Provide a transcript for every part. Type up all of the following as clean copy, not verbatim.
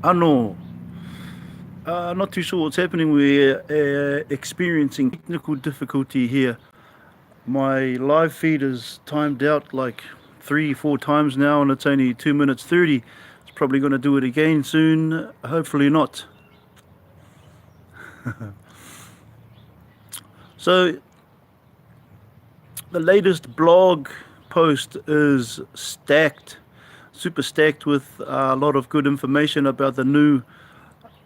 Ano, not too sure what's happening. We're experiencing technical difficulty here. My live feed is timed out like 3, 4 times now, and it's only 2 minutes 30. It's probably going to do it again soon. Hopefully not. So the latest blog post is stacked, super stacked with a lot of good information about the new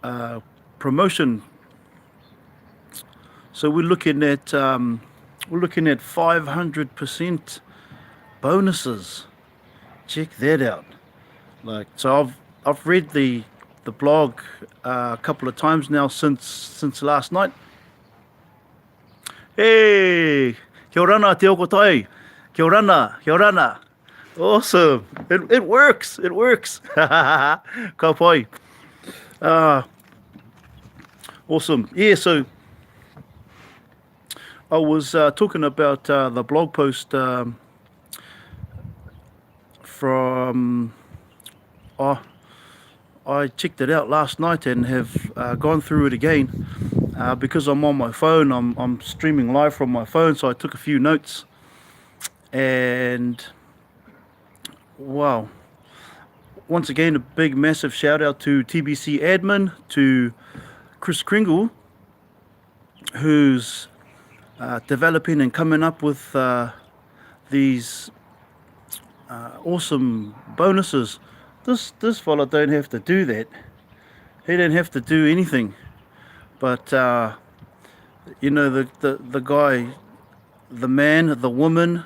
uh, promotion. So we're looking at 500% bonuses. Check that out. I've read the blog a couple of times now since last night. Hey, kia orana te oko tai. Kia orana, kia orana. Awesome. It works. It works. Ka pai. Uh, awesome. Yeah, so I was talking about the blog post from. Oh, I checked it out last night and have gone through it again because I'm on my phone. I'm streaming live from my phone, so I took a few notes. And wow, once again, a big, massive shout out to TBC admin, to Chris Kringle, who's developing and coming up with these awesome bonuses. This fella don't have to do that. He don't have to do anything. But you know, the guy, the man, the woman,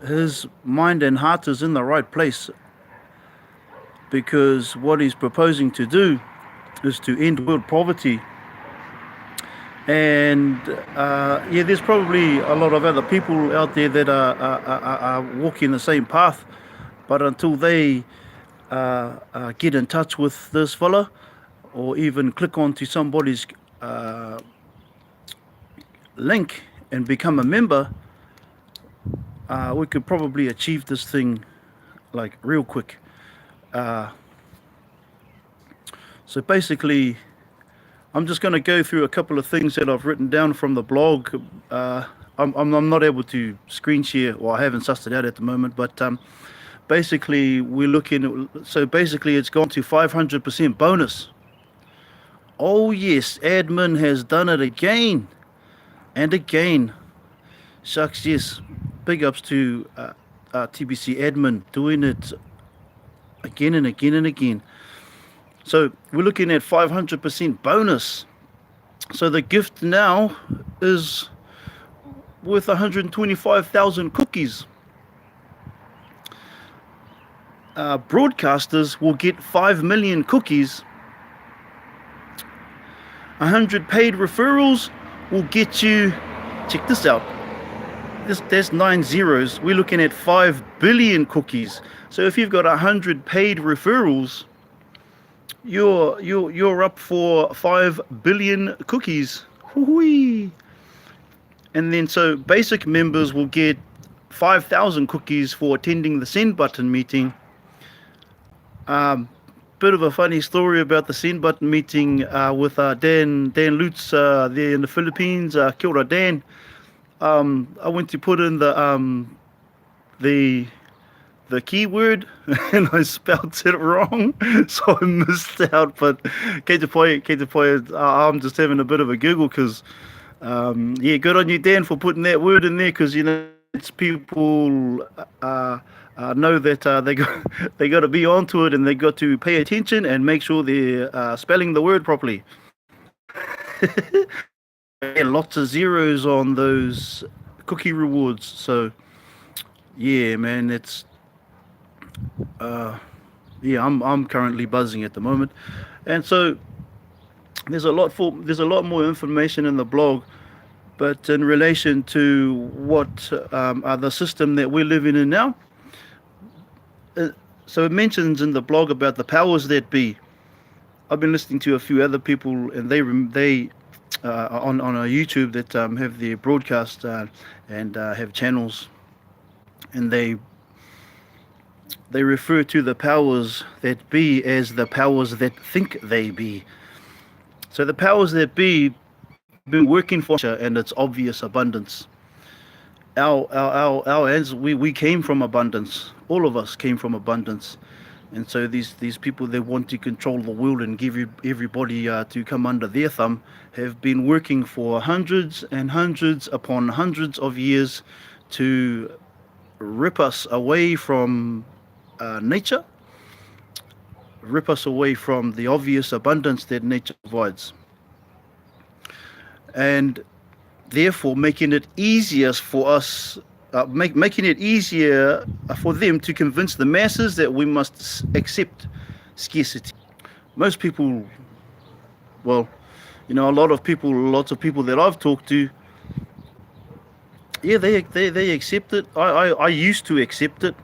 his mind and heart is in the right place, because what he's proposing to do is to end world poverty. And yeah, there's probably a lot of other people out there that are walking the same path, but until they get in touch with this fella, or even click onto somebody's link and become a member, we could probably achieve this thing like real quick. So basically, I'm just going to go through a couple of things that I've written down from the blog. I'm not able to screen share, or I haven't sussed it out at the moment, but basically we're looking. So basically, it's gone to 500% bonus. Oh yes, admin has done it again and again. Shucks, yes. Big ups to TBC admin doing it again and again and again. So we're looking at 500% bonus. So the gift now is worth 125,000 cookies. Broadcasters will get 5 million cookies. 100 paid referrals will get you, check this out, there's 9 zeros. We're looking at 5 billion cookies. So if you've got 100 paid referrals, you're up for 5 billion cookies. Hoo-wee. And then so basic members will get 5,000 cookies for attending the send button meeting. Bit of a funny story about the send button meeting with Dan Lutz there in the Philippines. Kia ora, Dan. I went to put in the keyword and I spelled it wrong, so I missed out. But kei te pai, I'm just having a bit of a giggle because yeah, good on you, Dan, for putting that word in there, because you know it's people know that they got to be onto it, and they got to pay attention and make sure they're spelling the word properly. And lots of zeros on those cookie rewards. So yeah, man, it's yeah, I'm currently buzzing at the moment, and so there's a lot more information in the blog. But in relation to what the system that we're living in now, so it mentions in the blog about the powers that be. I've been listening to a few other people, and they on a YouTube that have their broadcast and have channels, and they they refer to the powers that be as the powers that think they be. So the powers that be have been working for nature and its obvious abundance. Our as we came from abundance. All of us came from abundance. And so these people that want to control the world and give everybody to come under their thumb have been working for hundreds and hundreds upon hundreds of years to rip us away from nature, rip us away from the obvious abundance that nature provides, and therefore making it easier for us, making it easier for them to convince the masses that we must accept scarcity. Most people, well, lots of people that I've talked to, yeah, they accept it. I used to accept it.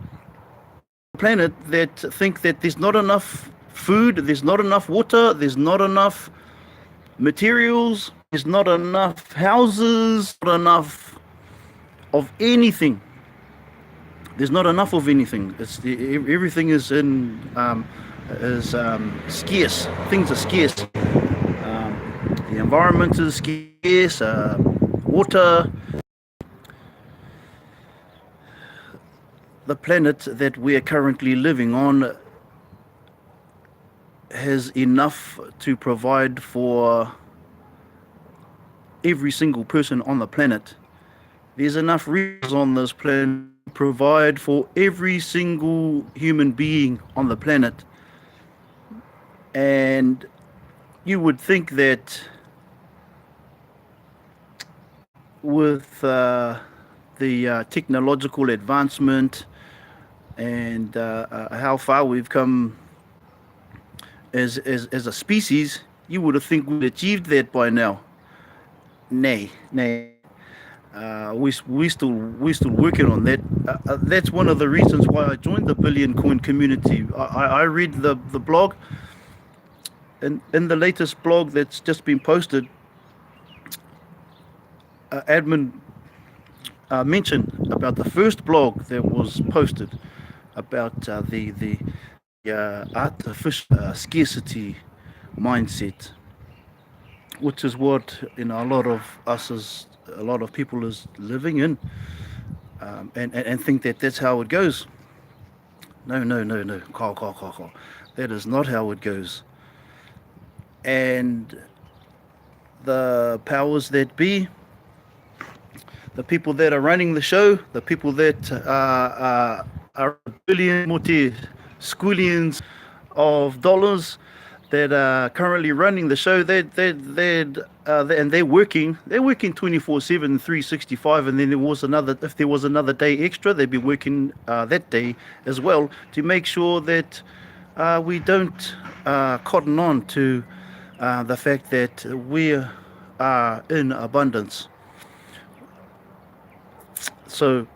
Planet that think that there's not enough food, there's not enough water, there's not enough materials, there's not enough houses, not enough of anything. There's not enough of anything. Everything is scarce. Things are scarce. The environment is scarce. Water. The planet that we are currently living on has enough to provide for every single person on the planet. There's enough resources on this planet to provide for every single human being on the planet. And you would think that with the technological advancement and how far we've come as a species, you would have think we'd achieved that by now. Nay. We still working on that. That's one of the reasons why I joined the Billion Coin community. I read the blog, and in the latest blog that's just been posted, admin mentioned about the first blog that was posted about the artificial scarcity mindset, which is what a lot of people is living in, and think that that's how it goes. No, call. That is not how it goes. And the powers that be, the people that are running the show, the people that are billion squillions of dollars that are currently running the show, and they're working 24/7, 365, and then if there was another day extra, they'd be working that day as well to make sure that we don't cotton on to the fact that we are in abundance. So,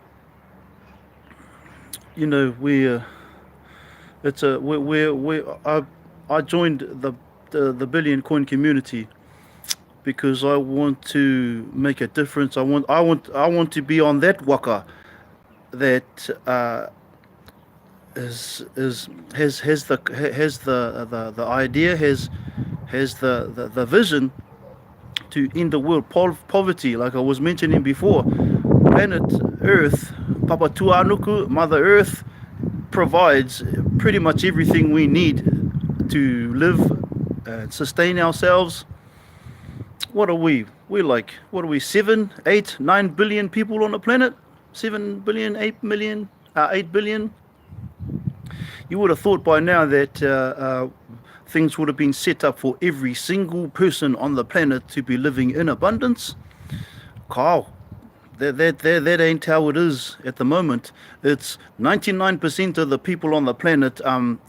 I joined the Billion Coin community because I want to make a difference. I want to be on that waka that has the idea, has the vision to end the world poverty, like I was mentioning before. Planet Earth, Papa Tuanuku, Mother Earth, provides pretty much everything we need to live and sustain ourselves. What are we? What are we, 7, 8, 9 billion people on the planet? 7 billion, 8 million, 8 billion? You would have thought by now that things would have been set up for every single person on the planet to be living in abundance. Carl, that ain't how it is at the moment. It's 99% of the people on the planet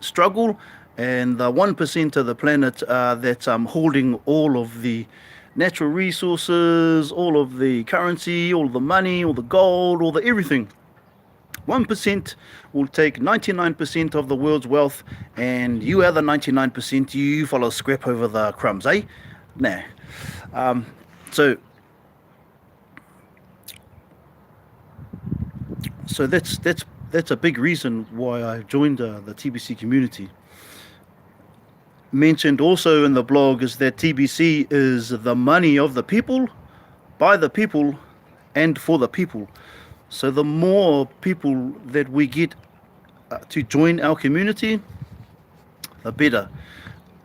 struggle, and the 1% of the planet that's holding all of the natural resources, all of the currency, all the money, all the gold, all the everything. 1% will take 99% of the world's wealth, and you other 99%, you follow scrap over the crumbs, eh? Nah. So that's that's a big reason why I joined the TBC community. Mentioned also in the blog is that TBC is the money of the people, by the people, and for the people. So the more people that we get to join our community, the better.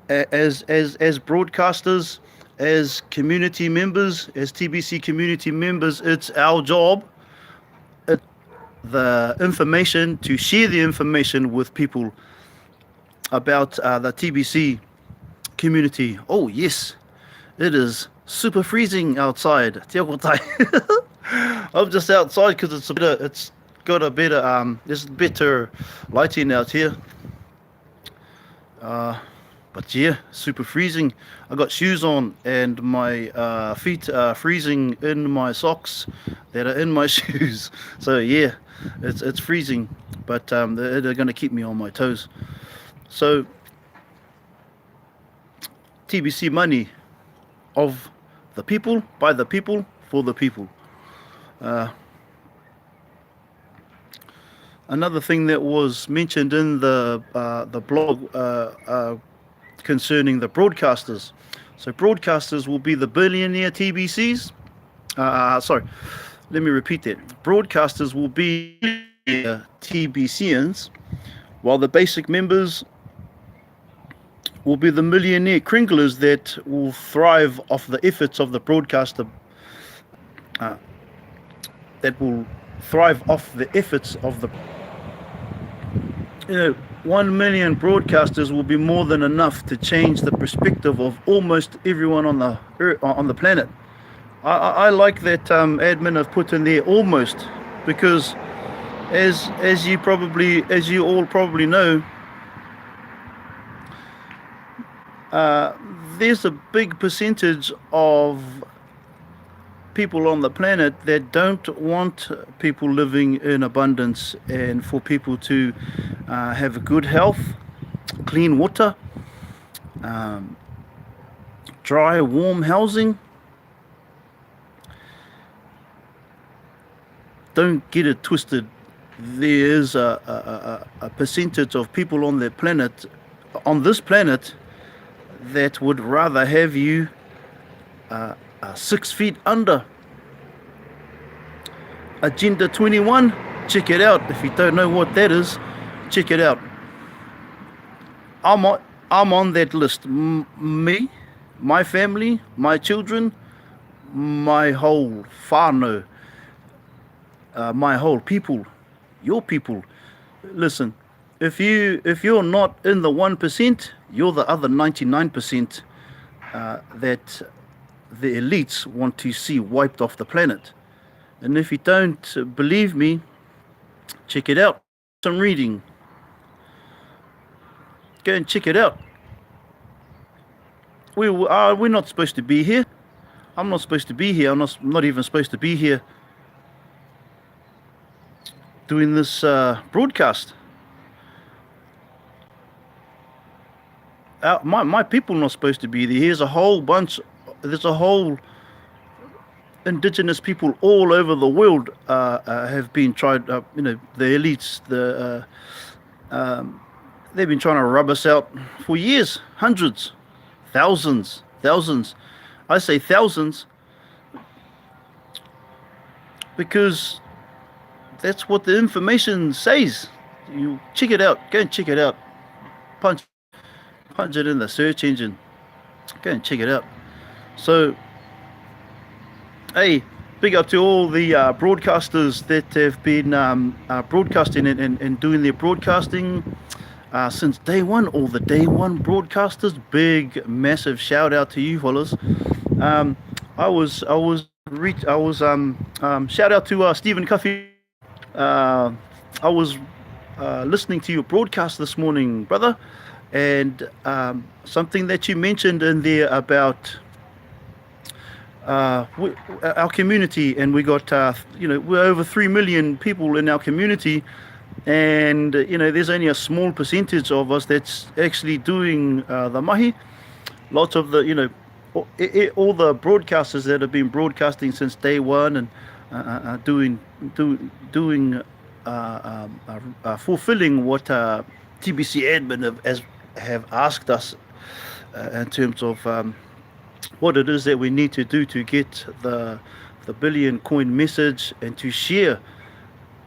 As broadcasters, as community members, as TBC community members, it's our job, the information, to share the information with people about the TBC community. Oh yes, it is super freezing outside. Te ako tai. I'm just outside because it's got a better there's better lighting out here. But yeah, super freezing. I got shoes on and my feet are freezing in my socks that are in my shoes. So yeah, it's freezing, but they're going to keep me on my toes. So TBC money of the people, by the people, for the people. Another thing that was mentioned in the blog concerning the broadcasters. So broadcasters will be the billionaire TBCs. Sorry, let me repeat that. Broadcasters will be TBCians, while the basic members will be the millionaire crinklers that will thrive off the efforts of the broadcaster. That will thrive off the efforts of the. 1 million broadcasters will be more than enough to change the perspective of almost everyone on the planet. I like that admin have put in there almost, because as you all probably know, there's a big percentage of people on the planet that don't want people living in abundance, and for people to have good health, clean water, dry, warm housing. Don't get it twisted. There is a percentage of people on this planet, that would rather have you 6 feet under. Agenda 21, check it out. If you don't know what that is, check it out. I'm on that list. Me, my family, my children, my whole whānau, my whole people, your people. Listen, if you're not in the 1%, you're the other 99% that the elites want to see wiped off the planet. And if you don't believe me, check it out. Some reading. Go and check it out. We're not supposed to be here. I'm not supposed to be here. I'm not even supposed to be here doing this broadcast. My people are not supposed to be there. There's a whole indigenous people all over the world have been tried. The elites, they've been trying to rub us out for years, hundreds, thousands. I say thousands because that's what the information says. You check it out. Go and check it out. Punch it in the search engine. Go and check it out. So, hey, big up to all the broadcasters that have been broadcasting and doing their broadcasting since day one. All the day one broadcasters, big, massive shout out to you fellas. I was shout out to Stephen Cuffy. I was listening to your broadcast this morning, brother, and something that you mentioned in there about our community, and we got we're over 3 million people in our community, and there's only a small percentage of us that's actually doing the mahi. Lots of the all the broadcasters that have been broadcasting since day one and doing fulfilling what TBC admin have asked us in terms of what it is that we need to do to get the billion coin message and to share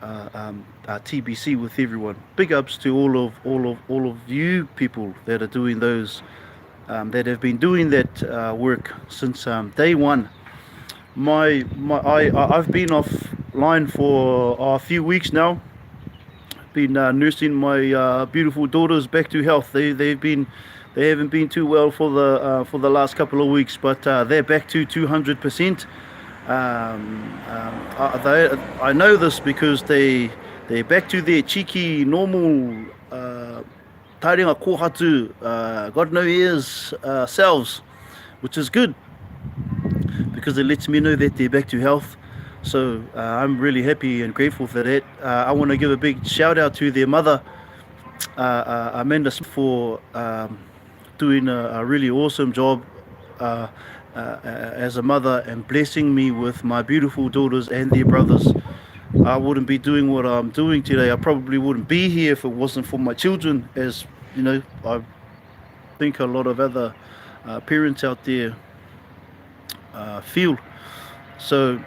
TBC with everyone. Big ups to all of you people that are doing those that have been doing that work since day one. I've been offline for a few weeks now. Been nursing my beautiful daughters back to health. They haven't been too well for the last couple of weeks, but they're back to 200%. I know this because they're back to their cheeky normal taringa kohatu, God no ears selves, which is good because it lets me know that they're back to health. So I'm really happy and grateful for that. I want to give a big shout out to their mother, Amanda, for doing a really awesome job as a mother and blessing me with my beautiful daughters and their brothers. I wouldn't be doing what I'm doing today. I probably wouldn't be here if it wasn't for my children, as you know, I think a lot of other parents out there feel. So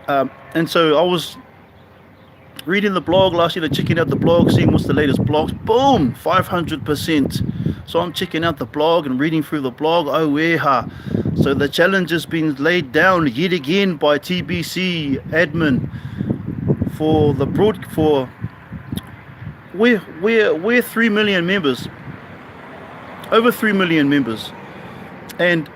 and so I was reading the blog last year, checking out the blog, seeing what's the latest blogs. Boom, 500%. So I'm checking out the blog and reading through the blog. Oh, weha. So the challenge has been laid down yet again by TBC admin for the for we're 3 million members, over 3 million members, and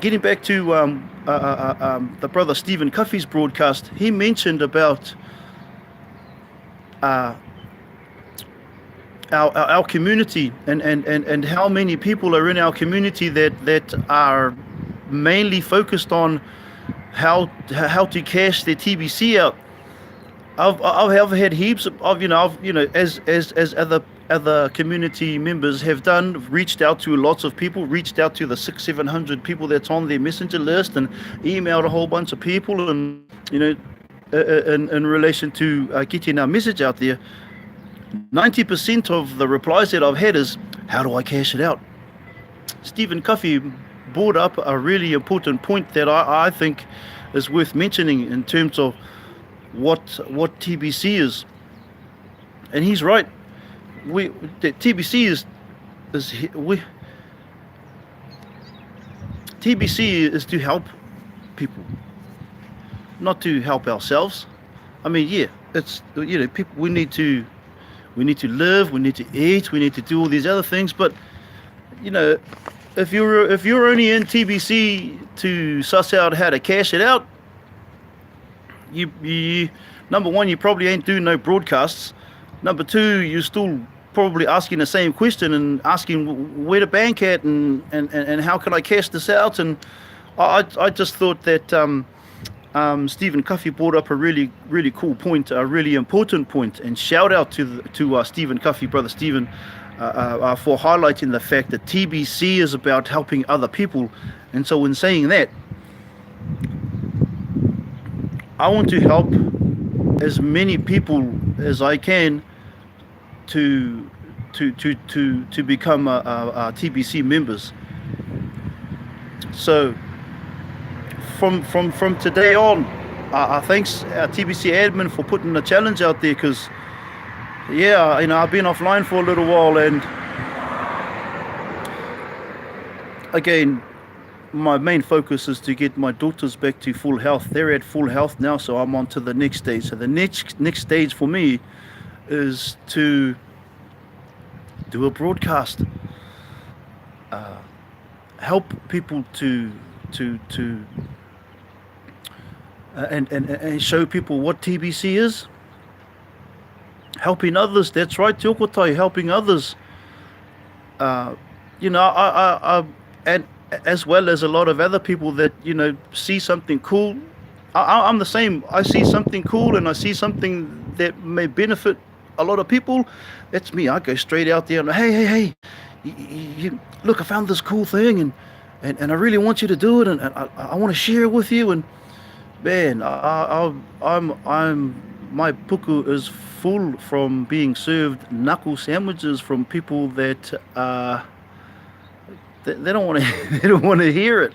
getting back to the brother Stephen Cuffey's broadcast, he mentioned about our community and how many people are in our community that are mainly focused on how to cash their TBC out. I've had heaps of as other community members have done, reached out to lots of people, reached out to the 600-700 people that's on their messenger list, and emailed a whole bunch of people, and in relation to getting our message out there. 90% of the replies that I've had is, how do I cash it out? Stephen Cuffey brought up a really important point that I think is worth mentioning in terms of what TBC is, and he's right. TBC is to help people, not to help ourselves. I mean, yeah, it's people. We need to live. We need to eat. We need to do all these other things. But if you're only in TBC to suss out how to cash it out, you number one, you probably ain't doing no broadcasts. Number two, you're still probably asking the same question and asking where to bank at and how can I cash this out. And I just thought that Stephen Cuffey brought up a really, really cool point, a really important point, and shout out to Stephen Cuffey, brother Stephen, for highlighting the fact that TBC is about helping other people. And so in saying that, I want to help as many people as I can to become TBC members. So from today on, thanks TBC admin for putting the challenge out there, because I've been offline for a little while, and again, my main focus is to get my daughters back to full health. They're at full health now, so I'm on to the next stage. So the next stage for me is to do a broadcast, help people and show people what TBC is. Helping others, that's right, Te Okotai, helping others. I and as well as a lot of other people that see something cool. I'm the same. I see something cool and I see something that may benefit a lot of people. That's me. I go straight out there and hey, you look, I found this cool thing and I really want you to do it, and I want to share it with you. And man, I'm my puku is full from being served knuckle sandwiches from people that they don't want to they don't want to hear it.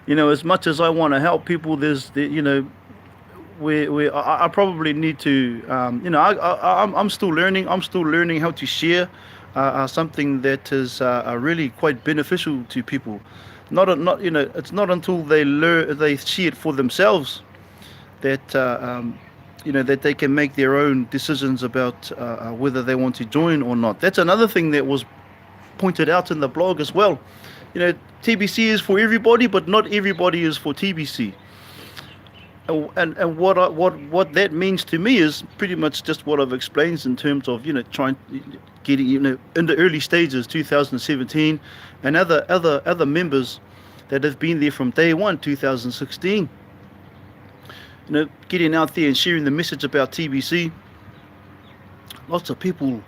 As much as I want to help people, I probably need to, I'm still learning. I'm still learning how to share something that is really quite beneficial to people. Not it's not until they see it for themselves that that they can make their own decisions about whether they want to join or not. That's another thing that was pointed out in the blog as well. TBC is for everybody, but not everybody is for TBC. And what that means to me is pretty much just what I've explained in terms of trying getting in the early stages 2017 and other members that have been there from day one 2016. Getting out there and sharing the message about TBC. Lots of people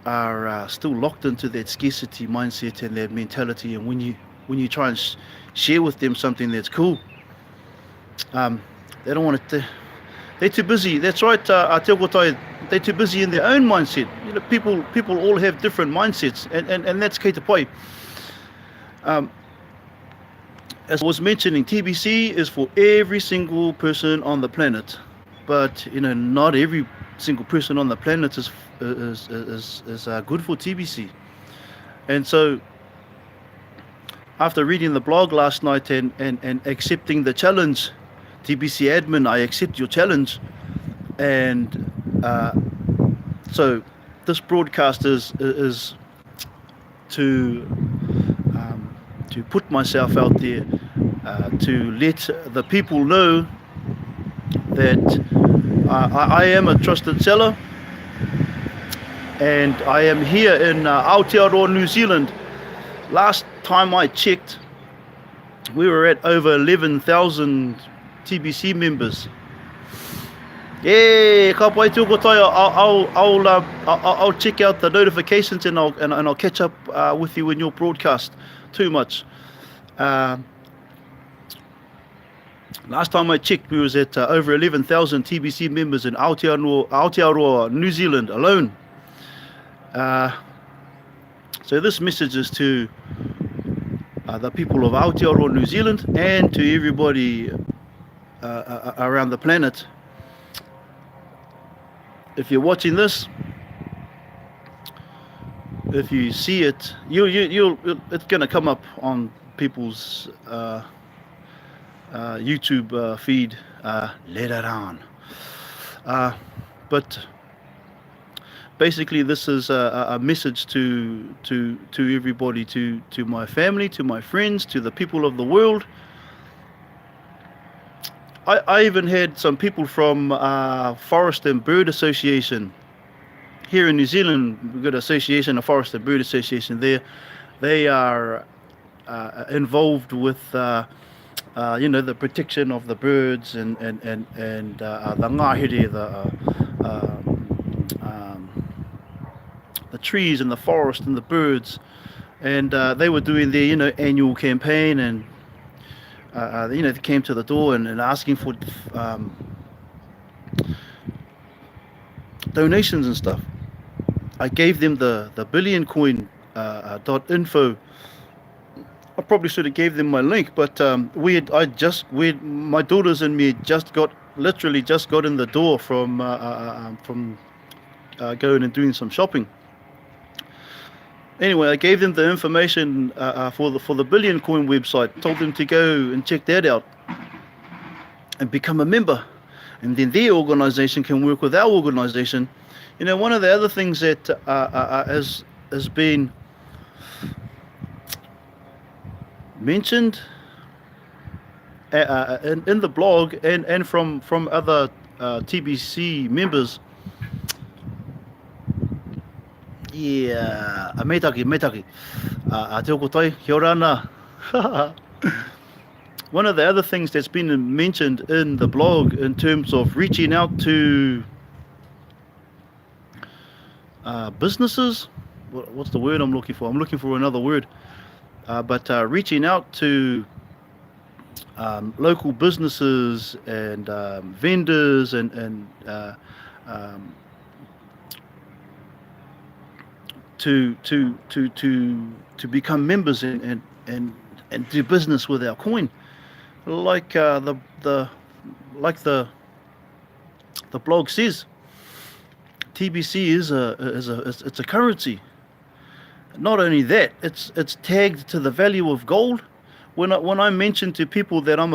are still locked into that scarcity mindset and that mentality, and when you try and share with them something that's cool, they don't want it. They're too busy. That's right, they're too busy in their own mindset. People all have different mindsets, and that's kei te pai. As I was mentioning, TBC is for every single person on the planet, but not every single person on the planet is good for TBC. And so, after reading the blog last night and accepting the challenge, TBC admin, I accept your challenge. And so this broadcast is to put myself out there, to let the people know that I am a trusted seller, and I am here in Aotearoa, New Zealand. Last time I checked, we were at over 11,000 TBC members. Yeah, ka pai tō kotai. I'll check out the notifications and I'll catch up with you in your broadcast. Too much. Last time I checked, we was at over 11,000 TBC members in Aotearoa, New Zealand alone. So this message is to the people of Aotearoa, New Zealand, and to everybody around the planet. If you're watching this, if you see it, it's gonna come up on people's YouTube feed later on. But basically, this is a message to everybody, to my family, to my friends, to the people of the world. I even had some people from Forest and Bird Association here in New Zealand. We've got Association, a Forest and Bird Association there. They are involved with the protection of the birds and the ngahere, the trees and the forest and the birds, and they were doing their annual campaign, and they came to the door and asking for donations and stuff. I gave them the billion coin .info. I probably should have gave them my link, but my daughters and me literally just got in the door from going and doing some shopping. Anyway, I gave them the information for the Billion Coin website. Told them to go and check that out and become a member, and then their organisation can work with our organisation. One of the other things that has been mentioned in the blog and from other TBC members. Yeah, metaki. Te oko tai, kia ora ana. One of the other things that's been mentioned in the blog in terms of reaching out to businesses, what's the word I'm looking for? I'm looking for another word. But reaching out to local businesses and vendors and um, to become members and do business with our coin, like the the blog says. TBC it's a currency. Not only that, it's tagged to the value of gold. When I mention to people that I'm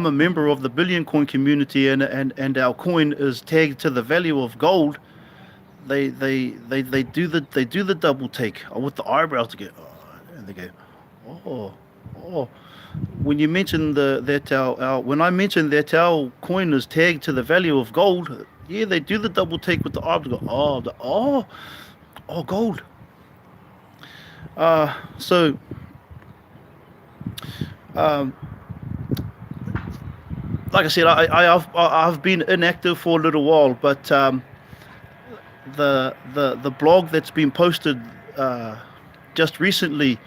a member of the Billion Coin community and our coin is tagged to the value of gold, they do the double take with the eyebrows to go, oh, and they go, oh, oh. When you mention that our when I mention that our coin is tagged to the value of gold, yeah, they do the double take with the eyebrows. Go, oh, gold. So um, like I said, I've been inactive for a little while, but the blog that's been posted just recently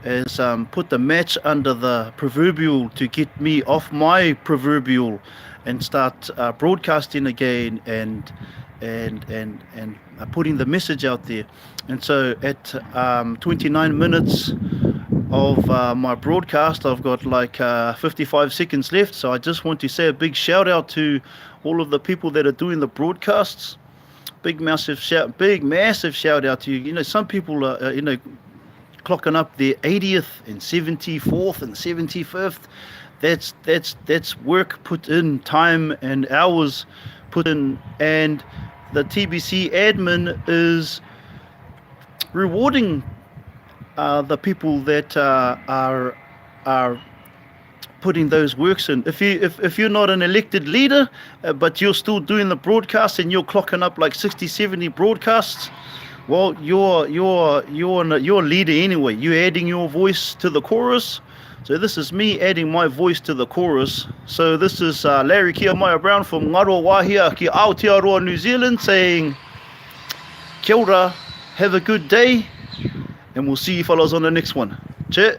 has put the match under the proverbial to get me off my proverbial and start broadcasting again and putting the message out there. And so at 29 minutes of my broadcast, I've got like 55 seconds left. So I just want to say a big shout out to all of the people that are doing the broadcasts. Big massive shout out to you. You know, some people are clocking up their 80th and 74th and 75th. That's work put in, time and hours put in, and the TBC admin is rewarding the people that are putting those works in. If you're not an elected leader, but you're still doing the broadcast and you're clocking up like 60, 70 broadcasts, well, you're a leader anyway. You're adding your voice to the chorus. So this is me adding my voice to the chorus. So this is Larry Kia Maia Brown from Ngaroa Wahia ki Aotearoa, New Zealand, saying kia ora, have a good day, and we'll see you fellas on the next one. Che.